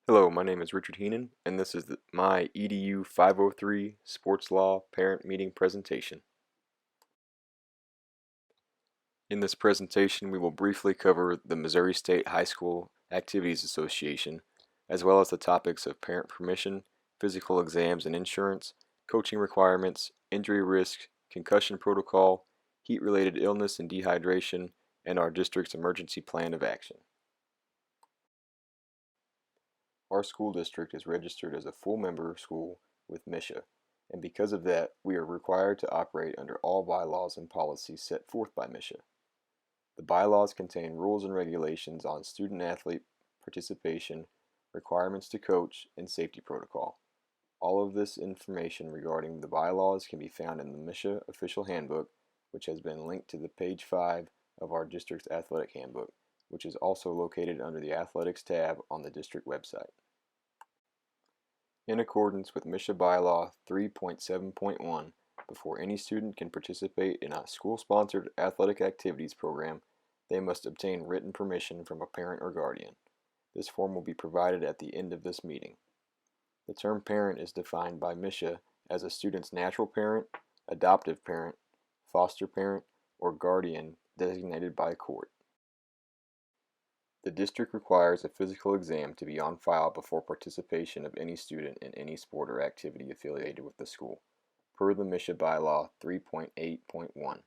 Hello, my name is Richard Heenan, and this is my EDU 503 Sports Law Parent Meeting presentation. In this presentation, we will briefly cover the Missouri State High School Activities Association, as well as the topics of parent permission, physical exams and insurance, coaching requirements, injury risk, concussion protocol, heat-related illness and dehydration, and our district's emergency plan of action. Our school district is registered as a full member school with MISHA, and because of that, we are required to operate under all bylaws and policies set forth by MISHA. The bylaws contain rules and regulations on student-athlete participation, requirements to coach, and safety protocol. All of this information regarding the bylaws can be found in the MISHA official handbook, which has been linked to the page 5 of our district's athletic handbook, which is also located under the Athletics tab on the district website. In accordance with MISHA Bylaw 3.7.1, before any student can participate in a school-sponsored athletic activities program, they must obtain written permission from a parent or guardian. This form will be provided at the end of this meeting. The term parent is defined by MISHA as a student's natural parent, adoptive parent, foster parent, or guardian designated by a court. The district requires a physical exam to be on file before participation of any student in any sport or activity affiliated with the school, per the MISHA Bylaw 3.8.1.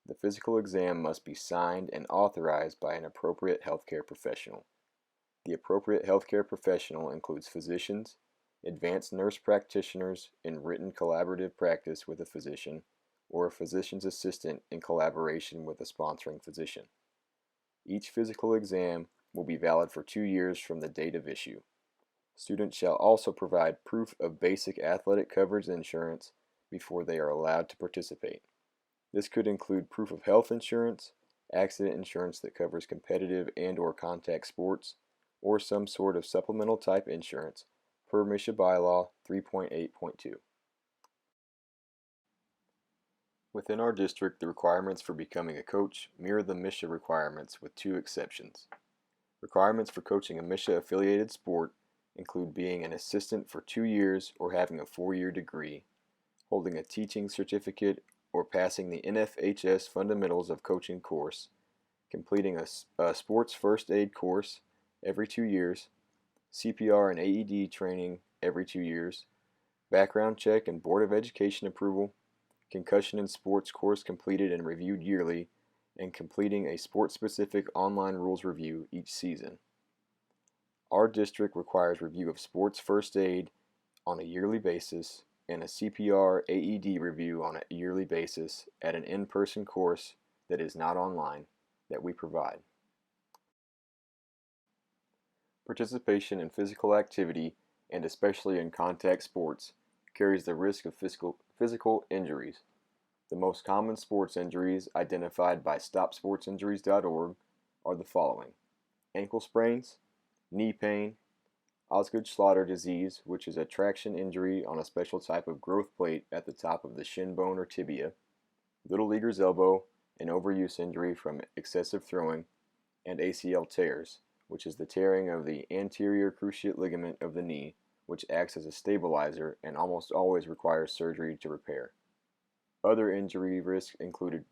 The physical exam must be signed and authorized by an appropriate healthcare professional. The appropriate healthcare professional includes physicians, advanced nurse practitioners in written collaborative practice with a physician, or a physician's assistant in collaboration with a sponsoring physician. Each physical exam will be valid for 2 years from the date of issue. Students shall also provide proof of basic athletic coverage insurance before they are allowed to participate. This could include proof of health insurance, accident insurance that covers competitive and/or contact sports, or some sort of supplemental type insurance per MISHA Bylaw 3.8.2. Within our district, the requirements for becoming a coach mirror the MISHA requirements with 2 exceptions. Requirements for coaching a MISHA-affiliated sport include being an assistant for 2 years or having a 4-year degree, holding a teaching certificate or passing the NFHS Fundamentals of Coaching course, completing a sports first aid course every 2 years, CPR and AED training every 2 years, background check and Board of Education approval, concussion and sports course completed and reviewed yearly, and completing a sport-specific online rules review each season. Our district requires review of sports first aid on a yearly basis and a CPR AED review on a yearly basis at an in-person course that is not online that we provide. Participation in physical activity, and especially in contact sports, carries the risk of physical injuries. The most common sports injuries identified by StopSportsInjuries.org are the following: ankle sprains, knee pain, Osgood-Schlatter disease, which is a traction injury on a special type of growth plate at the top of the shin bone or tibia, little leaguer's elbow, an overuse injury from excessive throwing, and ACL tears, which is the tearing of the anterior cruciate ligament of the knee, which acts as a stabilizer and almost always requires surgery to repair. Other injury risks included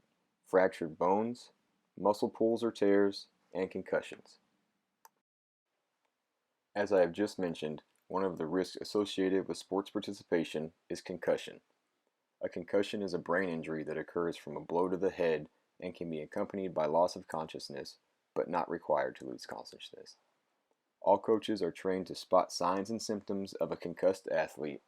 fractured bones, muscle pulls or tears, and concussions. As I have just mentioned, one of the risks associated with sports participation is concussion. A concussion is a brain injury that occurs from a blow to the head and can be accompanied by loss of consciousness, but not required to lose consciousness. All coaches are trained to spot signs and symptoms of a concussed athlete,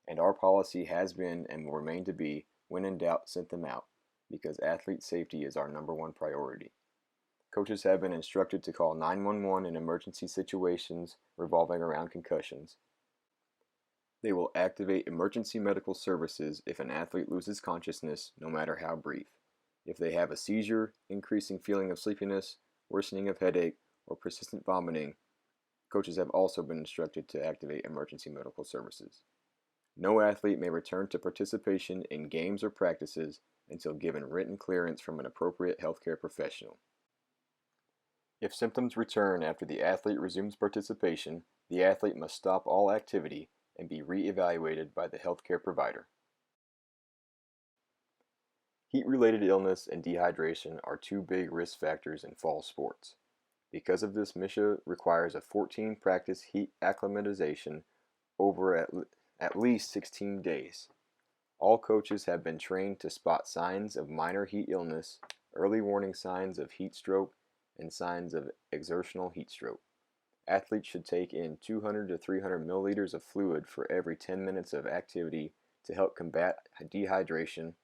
and our policy has been and will remain to be, when in doubt, send them out, because athlete safety is our #1 priority. Coaches have been instructed to call 911 in emergency situations revolving around concussions. They will activate emergency medical services if an athlete loses consciousness, no matter how brief. If they have a seizure, increasing feeling of sleepiness, worsening of headache, or persistent vomiting, coaches have also been instructed to activate emergency medical services. No athlete may return to participation in games or practices until given written clearance from an appropriate healthcare professional. If symptoms return after the athlete resumes participation, The athlete must stop all activity and be re-evaluated by the healthcare provider. Heat-related illness and dehydration are two big risk factors in fall sports. Because of this, MISHA requires a 14 practice heat acclimatization over at least 16 days. All coaches have been trained to spot signs of minor heat illness, early warning signs of heat stroke, and signs of exertional heat stroke. Athletes should take in 200 to 300 milliliters of fluid for every 10 minutes of activity to help combat dehydration.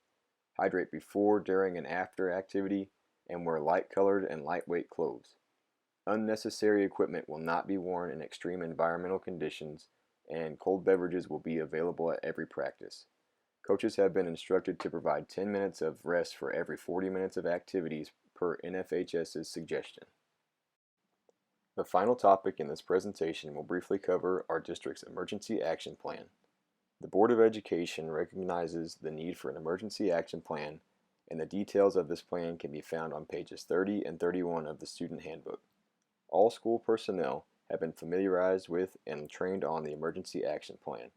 Hydrate before, during, and after activity, and wear light-colored and lightweight clothes. Unnecessary equipment will not be worn in extreme environmental conditions, and cold beverages will be available at every practice. Coaches have been instructed to provide 10 minutes of rest for every 40 minutes of activities per NFHS's suggestion. The final topic in this presentation will briefly cover our district's emergency action plan. The Board of Education recognizes the need for an emergency action plan, and the details of this plan can be found on pages 30 and 31 of the student handbook. All school personnel have been familiarized with and trained on the emergency action plan.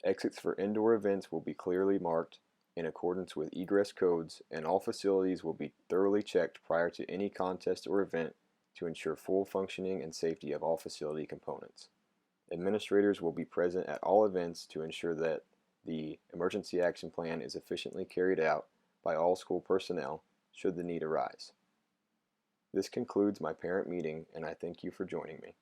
Exits for indoor events will be clearly marked in accordance with egress codes, and all facilities will be thoroughly checked prior to any contest or event to ensure full functioning and safety of all facility components. Administrators will be present at all events to ensure that the emergency action plan is efficiently carried out by all school personnel should the need arise. This concludes my parent meeting, and I thank you for joining me.